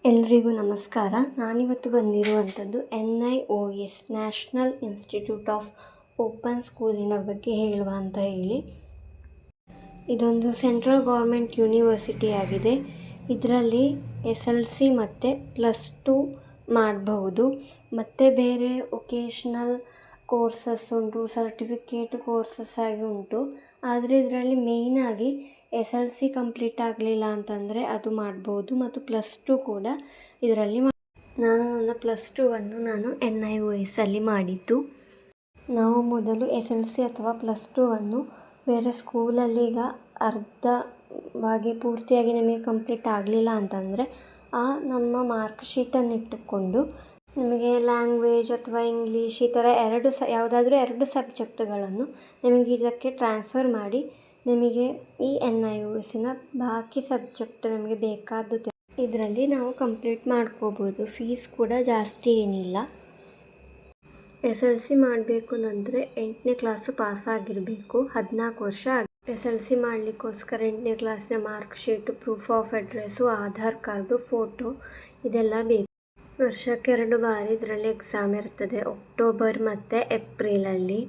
ಎಲ್ರಿಗೂ ನಮಸ್ಕಾರ. ನಾನಿವತ್ತು ಬಂದಿರುವಂಥದ್ದು NIOS national institute of open ಸ್ಕೂಲಿನ ಬಗ್ಗೆ ಹೇಳುವ ಅಂತ ಹೇಳಿ. ಇದೊಂದು ಸೆಂಟ್ರಲ್ ಗೌರ್ಮೆಂಟ್ ಯೂನಿವರ್ಸಿಟಿ ಆಗಿದೆ. ಇದರಲ್ಲಿ SLC ಮತ್ತು +2 ಮಾಡಬಹುದು. ಮತ್ತು ಬೇರೆ ಒಕೇಶ್ನಲ್ ಕೋರ್ಸಸ್ ಉಂಟು, ಸರ್ಟಿಫಿಕೇಟ್ ಕೋರ್ಸಸ್ ಆಗಿ ಉಂಟು. ಆದರೆ ಇದರಲ್ಲಿ ಮೇಯ್ನಾಗಿ SLC ಕಂಪ್ಲೀಟ್ ಆಗಲಿಲ್ಲ ಅಂತಂದರೆ ಅದು ಮಾಡ್ಬೋದು, ಮತ್ತು +2 ಕೂಡ ಇದರಲ್ಲಿ ನಾನು ನನ್ನ +2ವನ್ನು ನಾನು NIOSಲ್ಲಿ ಮಾಡಿದ್ದು. ನಾವು ಮೊದಲು SLC ಅಥವಾ +2ವನ್ನು ಬೇರೆ ಸ್ಕೂಲಲ್ಲಿ ಈಗ ಅರ್ಧವಾಗಿ ಪೂರ್ತಿಯಾಗಿ ನಮಗೆ ಕಂಪ್ಲೀಟ್ ಆಗಲಿಲ್ಲ ಅಂತಂದರೆ ನಮ್ಮ ಮಾರ್ಕ್ ಶೀಟನ್ನು ಇಟ್ಟುಕೊಂಡು ನಿಮಗೆ ಲ್ಯಾಂಗ್ವೇಜ್ ಅಥವಾ ಇಂಗ್ಲೀಷ್ ಈ ಥರ ಯಾವುದಾದ್ರೂ 2 ಸಬ್ಜೆಕ್ಟ್ಗಳನ್ನು ನಿಮಗೆ ಇದಕ್ಕೆ ಟ್ರಾನ್ಸ್ಫರ್ ಮಾಡಿ ನಿಮಗೆ ಈ NIOSನ ಬಾಕಿ ಸಬ್ಜೆಕ್ಟ್ ನಮಗೆ ಬೇಕಾದ್ದು ಇದರಲ್ಲಿ ನಾವು ಕಂಪ್ಲೀಟ್ ಮಾಡ್ಕೋಬೋದು. ಫೀಸ್ ಕೂಡ ಜಾಸ್ತಿ ಏನಿಲ್ಲ. SLC ಮಾಡಬೇಕು ಅಂದರೆ 8ನೇ ಕ್ಲಾಸು ಪಾಸಾಗಿರಬೇಕು. 14 ವರ್ಷ SLC ಮಾಡಲಿಕ್ಕೋಸ್ಕರ 8ನೇ ಕ್ಲಾಸಿನ mark sheet, proof of address, Aadhaar card, photo ಇದೆಲ್ಲ ಬೇಕು. ವರ್ಷಕ್ಕೆ 2 ಬಾರಿ ಇದರಲ್ಲಿ ಎಕ್ಸಾಮ್ ಇರ್ತದೆ, ಅಕ್ಟೋಬರ್ ಮತ್ತು ಏಪ್ರಿಲಲ್ಲಿ.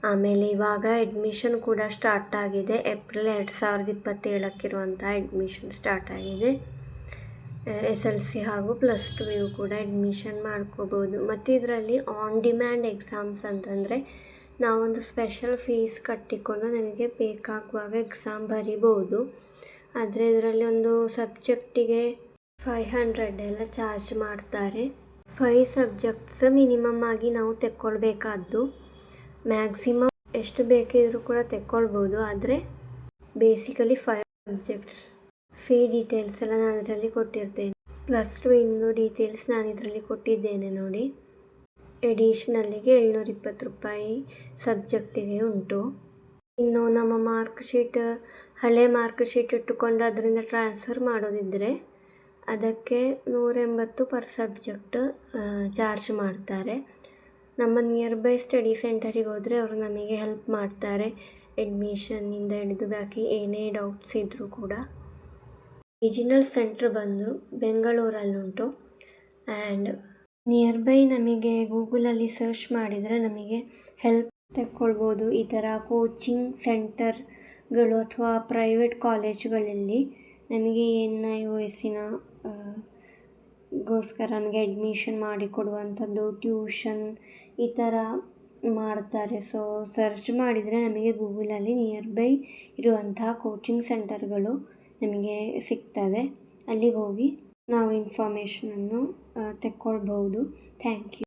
ಆಮೇಲೆ ಇವಾಗ ಅಡ್ಮಿಷನ್ ಕೂಡ ಸ್ಟಾರ್ಟ್ ಆಗಿದೆ. ಏಪ್ರಿಲ್ 2027ಕ್ಕಿರುವಂಥ ಅಡ್ಮಿಷನ್ ಸ್ಟಾರ್ಟ್ ಆಗಿದೆ. SLC ಹಾಗೂ +2 ಕೂಡ ಅಡ್ಮಿಷನ್ ಮಾಡ್ಕೋಬೋದು. ಮತ್ತು ಇದರಲ್ಲಿ ಆನ್ ಡಿಮ್ಯಾಂಡ್ ಎಕ್ಸಾಮ್ಸ್ ಅಂತಂದರೆ ನಾವೊಂದು ಸ್ಪೆಷಲ್ ಫೀಸ್ ಕಟ್ಟಿಕೊಂಡು ನಮಗೆ ಬೇಕಾಗುವಾಗ ಎಕ್ಸಾಮ್ ಬರಿಬೋದು. ಆದರೆ ಇದರಲ್ಲಿ ಒಂದು ಸಬ್ಜೆಕ್ಟಿಗೆ 500 ಎಲ್ಲ ಚಾರ್ಜ್ ಮಾಡ್ತಾರೆ. 5 ಸಬ್ಜೆಕ್ಟ್ಸ್ ಮಿನಿಮಮ್ ಆಗಿ ನಾವು ತೆಕ್ಕೊಳ್ಬೇಕಾದ್ದು. ಮ್ಯಾಕ್ಸಿಮಮ್ ಎಷ್ಟು ಬೇಕಿದ್ರೂ ಕೂಡ ತೆಕ್ಕೊಳ್ಬೋದು, ಆದರೆ ಬೇಸಿಕಲಿ 5 ಸಬ್ಜೆಕ್ಟ್ಸ್. ಫೀ ಡೀಟೇಲ್ಸ್ ಎಲ್ಲ ನಾನು ಇದರಲ್ಲಿ ಕೊಟ್ಟಿರ್ತೇನೆ. +2 ಇನ್ನೂ ಡೀಟೇಲ್ಸ್ ನಾನು ಇದರಲ್ಲಿ ಕೊಟ್ಟಿದ್ದೇನೆ ನೋಡಿ. ಎಡಿಷನಲ್ಲಿಗೆ 720 ರೂಪಾಯಿ ಸಬ್ಜೆಕ್ಟಿಗೆ ಉಂಟು. ಇನ್ನು ನಮ್ಮ ಮಾರ್ಕ್ ಶೀಟ್, ಹಳೆ ಮಾರ್ಕ್ ಶೀಟ್ ಇಟ್ಟುಕೊಂಡು ಅದರಿಂದ ಟ್ರಾನ್ಸ್ಫರ್ ಮಾಡೋದಿದ್ದರೆ ಅದಕ್ಕೆ 180 ಪರ್ ಸಬ್ಜೆಕ್ಟ್ ಚಾರ್ಜ್ ಮಾಡ್ತಾರೆ. ನಮ್ಮ ನಿಯರ್ ಬೈ ಸ್ಟಡಿ ಸೆಂಟರಿಗೆ ಹೋದರೆ ಅವರು ನಮಗೆ ಹೆಲ್ಪ್ ಮಾಡ್ತಾರೆ, ಅಡ್ಮಿಷನ್ನಿಂದ ಹಿಡಿದು ಬಾಕಿ ಏನೇ ಡೌಟ್ಸ್ ಇದ್ದರೂ ಕೂಡ. ರೀಜಿನಲ್ ಸೆಂಟ್ರ್ ಬಂದು ಬೆಂಗಳೂರಲ್ಲುಂಟು. ಆ್ಯಂಡ್ ನಿಯರ್ ಬೈ ನಮಗೆ ಗೂಗಲಲ್ಲಿ ಸರ್ಚ್ ಮಾಡಿದರೆ ನಮಗೆ ಹೆಲ್ಪ್ ತಗೊಳ್ಬೋದು. ಈ ಥರ ಕೋಚಿಂಗ್ ಸೆಂಟರ್ಗಳು ಅಥವಾ ಪ್ರೈವೇಟ್ ಕಾಲೇಜುಗಳಲ್ಲಿ ನಮಗೆ NIOSನ ಗೋಸ್ಕರ ನಮಗೆ ಅಡ್ಮಿಷನ್ ಮಾಡಿಕೊಡುವಂಥದ್ದು, ಟ್ಯೂಷನ್ ಈ ಥರ ಮಾಡ್ತಾರೆ. ಸೊ ಸರ್ಚ್ ಮಾಡಿದರೆ ನಮಗೆ ಗೂಗಲಲ್ಲಿ ನಿಯರ್ ಬೈ ಇರುವಂತಹ ಕೋಚಿಂಗ್ ಸೆಂಟರ್ಗಳು ನಮಗೆ ಸಿಗ್ತವೆ. ಅಲ್ಲಿಗೆ ಹೋಗಿ ನಾವು ಇನ್ಫಾರ್ಮೇಷನನ್ನು ತೆಕ್ಕೊಳ್ಬೋದು. Thank you.